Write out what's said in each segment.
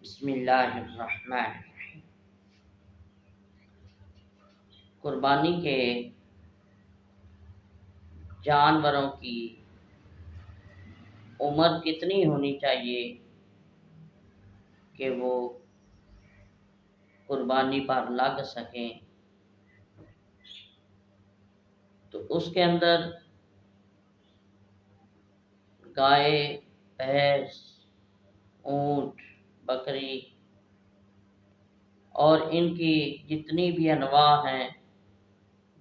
بسم اللہ الرحمن الرحیم۔ قربانی کے جانوروں کی عمر کتنی ہونی چاہیے کہ وہ قربانی پر لگ سکیں؟ تو اس کے اندر گائے، بھینس، اونٹ، بکری اور ان کی جتنی بھی انواع ہیں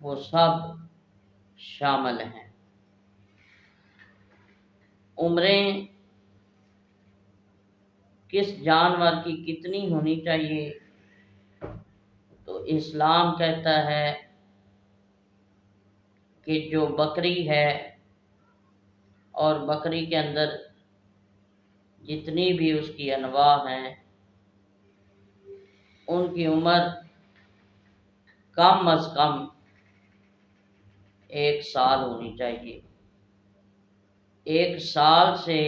وہ سب شامل ہیں۔ عمریں کس جانور کی کتنی ہونی چاہیے؟ تو اسلام کہتا ہے کہ جو بکری ہے اور بکری کے اندر جتنی بھی اس کی انواع ہیں ان کی عمر کم از کم 1 سال ہونی چاہیے۔ 1 سال سے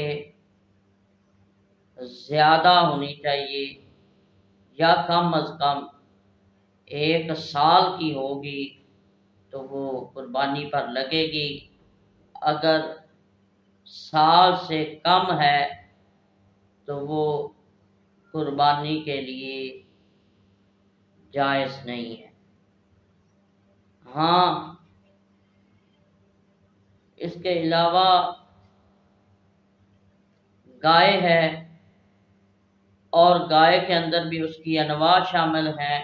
زیادہ ہونی چاہیے یا کم از کم 1 سال کی ہوگی تو وہ قربانی پر لگے گی۔ اگر سال سے کم ہے تو وہ قربانی کے لیے جائز نہیں ہے۔ ہاں، اس کے علاوہ گائے ہے اور گائے کے اندر بھی اس کی انواع شامل ہیں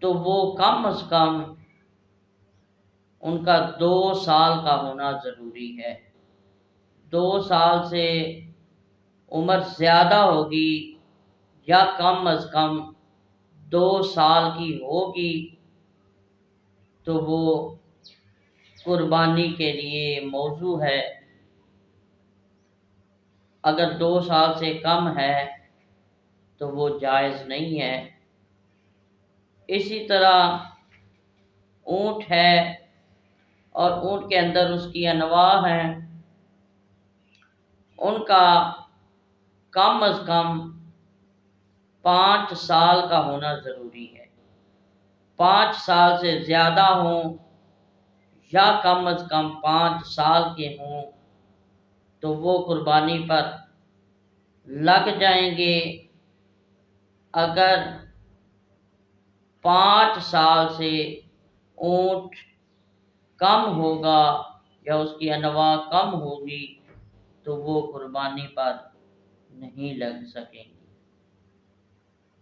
تو وہ کم از کم ان کا 2 سال کا ہونا ضروری ہے۔ 2 سال سے عمر زیادہ ہوگی یا کم از کم 2 سال کی ہوگی تو وہ قربانی کے لیے موزوں ہے۔ اگر 2 سال سے کم ہے تو وہ جائز نہیں ہے۔ اسی طرح اونٹ ہے اور اونٹ کے اندر اس کی انواع ہیں، ان کا کم از کم 5 سال کا ہونا ضروری ہے۔ 5 سال سے زیادہ ہوں یا کم از کم 5 سال کے ہوں تو وہ قربانی پر لگ جائیں گے۔ اگر 5 سال سے اونٹ کم ہوگا یا اس کی انواع کم ہوگی تو وہ قربانی پر نہیں لگ سکیں گے۔